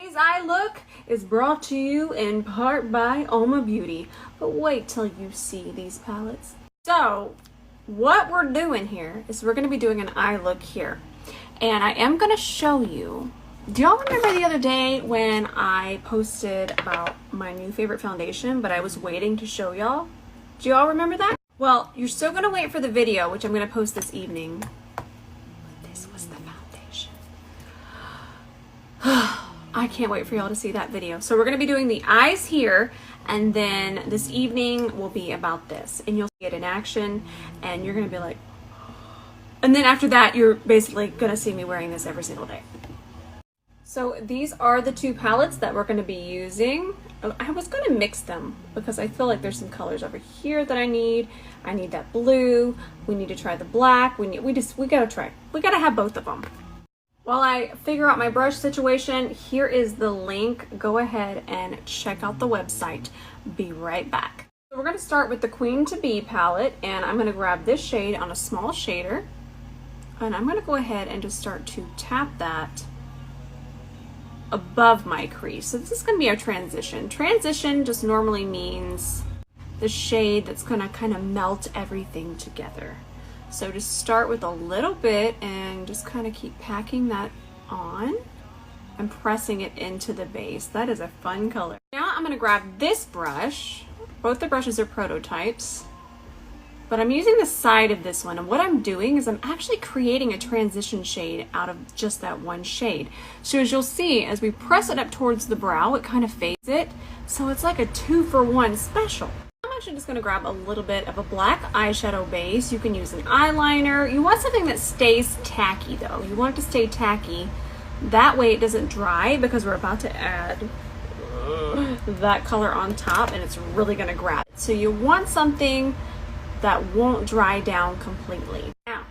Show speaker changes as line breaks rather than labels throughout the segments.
Today's eye look is brought to you in part by Uoma Beauty, but wait till you see these palettes. So what we're doing here is we're going to be doing an eye look here, and I am going to show you. Do y'all remember the other day when I posted about my new favorite foundation, but I was waiting to show y'all? Do y'all remember that? Well, you're still going to wait for the video, which I'm going to post this evening. But this was the foundation. I can't wait for y'all to see that video. So we're going to be doing the eyes here, and then this evening will be about this, and you'll see it in action, and you're going to be like, and then after that, you're basically going to see me wearing this every single day. So these are the two palettes that we're going to be using. I was going to mix them because I feel like there's some colors over here that I need. I need that blue. We need to try the black. We gotta have both of them. While I figure out my brush situation, here is the link. Go ahead and check out the website. Be right back. So we're going to start with the Queen to Be palette, and I'm going to grab this shade on a small shader, and I'm going to go ahead and just start to tap that above my crease. So this is going to be our transition. Transition just normally means the shade that's going to kind of melt everything together. So just start with a little bit and just kind of keep packing that on and pressing it into the base. That is a fun color. Now I'm going to grab this brush. Both the brushes are prototypes, but I'm using the side of this one, and what I'm doing is I'm actually creating a transition shade out of just that one shade. So as you'll see, as we press it up towards the brow, it kind of fades it. So it's like a 2-for-1 special. I'm actually just going to grab a little bit of a black eyeshadow base. You can use an eyeliner. You want something that stays tacky though. You want it to stay tacky. That way it doesn't dry, because we're about to add that color on top and it's really going to grab it. So you want something that won't dry down completely. Now,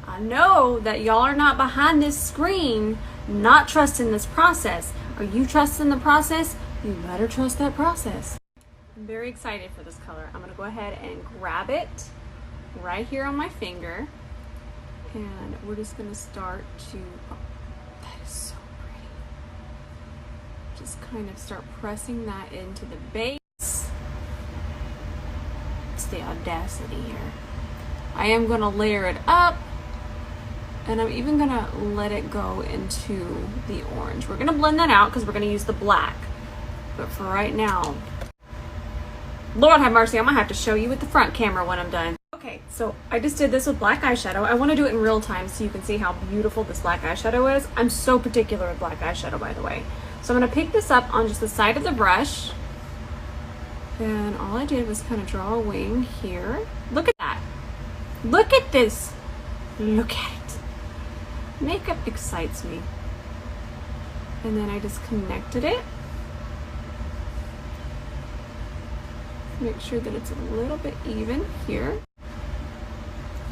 I know that y'all are not behind this screen not trusting this process. Are you trusting the process? You better trust that process. I'm very excited for this color. I'm going to go ahead and grab it right here on my finger, and we're just going to start to, oh, that is so pretty. Just kind of start pressing that into the base. It's the audacity here. I am going to layer it up, and I'm even going to let it go into the orange. We're going to blend that out because we're going to use the black. But for right now, Lord have mercy, I'm going to have to show you with the front camera when I'm done. Okay, so I just did this with black eyeshadow. I want to do it in real time so you can see how beautiful this black eyeshadow is. I'm so particular with black eyeshadow, by the way. So I'm going to pick this up on just the side of the brush. And all I did was kind of draw a wing here. Look at that. Look at this. Look at it. Makeup excites me. And then I just connected it. Make sure that it's a little bit even here.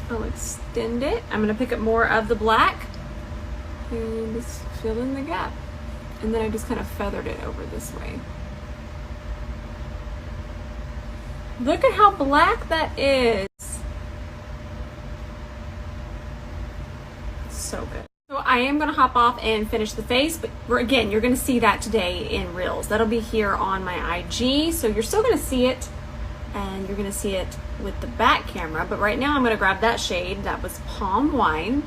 I'll extend it. I'm going to pick up more of the black and just fill in the gap. And then I just kind of feathered it over this way. Look at how black that is. So good. So I am going to hop off and finish the face, but again, you're going to see that today in Reels. That'll be here on my IG, so you're still going to see it, and you're going to see it with the back camera. But right now I'm going to grab that shade. That was Palm Wine.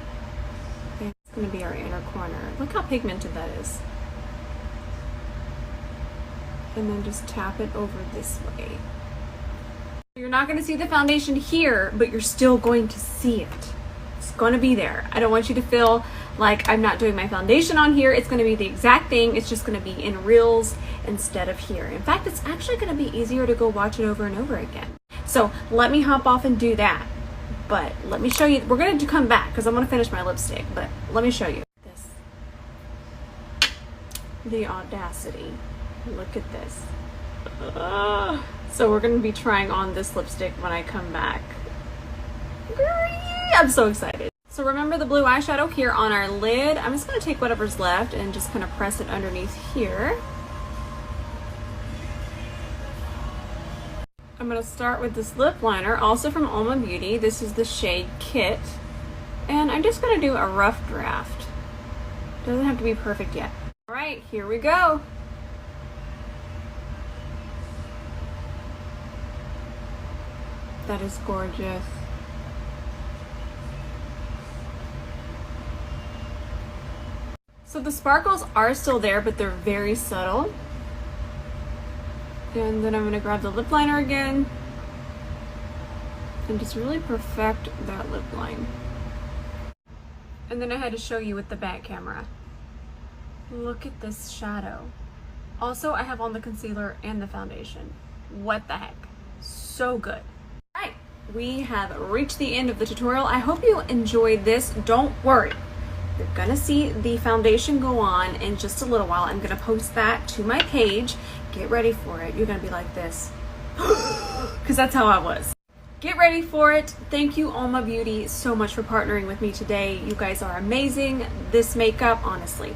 And it's going to be our inner corner. Look how pigmented that is. And then just tap it over this way. You're not going to see the foundation here, but you're still going to see it. It's going to be there. I don't want you to feel like I'm not doing my foundation on here. It's going to be the exact thing. It's just going to be in Reels instead of here. In fact, it's actually going to be easier to go watch it over and over again. So let me hop off and do that. But let me show you. We're going to come back because I'm going to finish my lipstick. But let me show you this. The audacity. Look at this. So we're going to be trying on this lipstick when I come back. I'm so excited. So remember the blue eyeshadow here on our lid. I'm just going to take whatever's left and just kind of press it underneath here. I'm going to start with this lip liner, also from Uoma Beauty. This is the shade Kitt. And I'm just going to do a rough draft. Doesn't have to be perfect yet. All right, here we go. That is gorgeous. So the sparkles are still there, but they're very subtle. And then I'm gonna grab the lip liner again and just really perfect that lip line. And then I had to show you with the back camera. Look at this shadow. Also, I have on the concealer and the foundation. What the heck? So good. All right, we have reached the end of the tutorial. I hope you enjoyed this. Don't worry. You're gonna see the foundation go on in just a little while. I'm gonna post that to my page. Get ready for it. You're gonna be like this. Because that's how I was. Get ready for it. Thank you, Uoma Beauty, so much for partnering with me today. You guys are amazing. This makeup, honestly,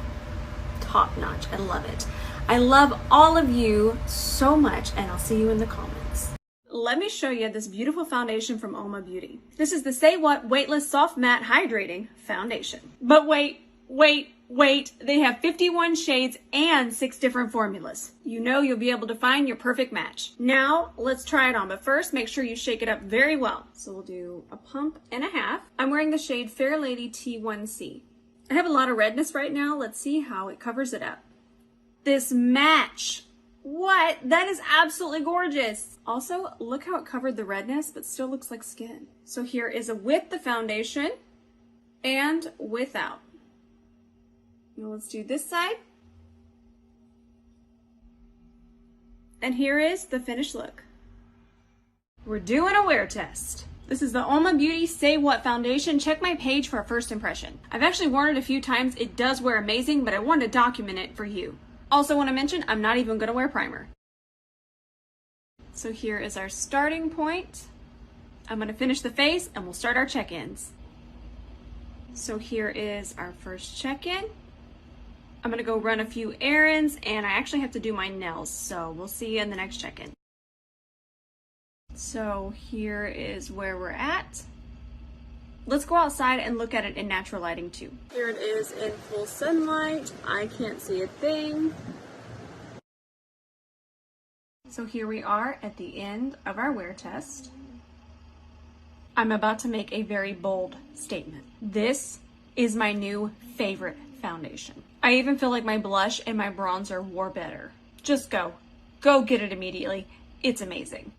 top notch. I love it. I love all of you so much, and I'll see you in the comments. Let me show you this beautiful foundation from Uoma Beauty. This is the Say What Weightless Soft Matte Hydrating Foundation. But wait. They have 51 shades and 6 different formulas. You know you'll be able to find your perfect match. Now, let's try it on, but first make sure you shake it up very well. So we'll do a pump and a half. I'm wearing the shade Fair Lady T1C. I have a lot of redness right now. Let's see how it covers it up. This match. What? That is absolutely gorgeous. Also, look how it covered the redness, but still looks like skin. So here is a with the foundation and without. Now let's do this side. And here is the finished look. We're doing a wear test. This is the Uoma Beauty Say What Foundation. Check my page for a first impression. I've actually worn it a few times. It does wear amazing, but I wanted to document it for you. Also want to mention, I'm not even going to wear primer. So here is our starting point. I'm going to finish the face and we'll start our check-ins. So here is our first check-in. I'm gonna go run a few errands and I actually have to do my nails, so we'll see you in the next check-in. So here is where we're at. Let's go outside and look at it in natural lighting too. Here it is in full sunlight. I can't see a thing. So here we are at the end of our wear test. I'm about to make a very bold statement. This is my new favorite foundation. I even feel like my blush and my bronzer wore better. Just go get it immediately. It's amazing.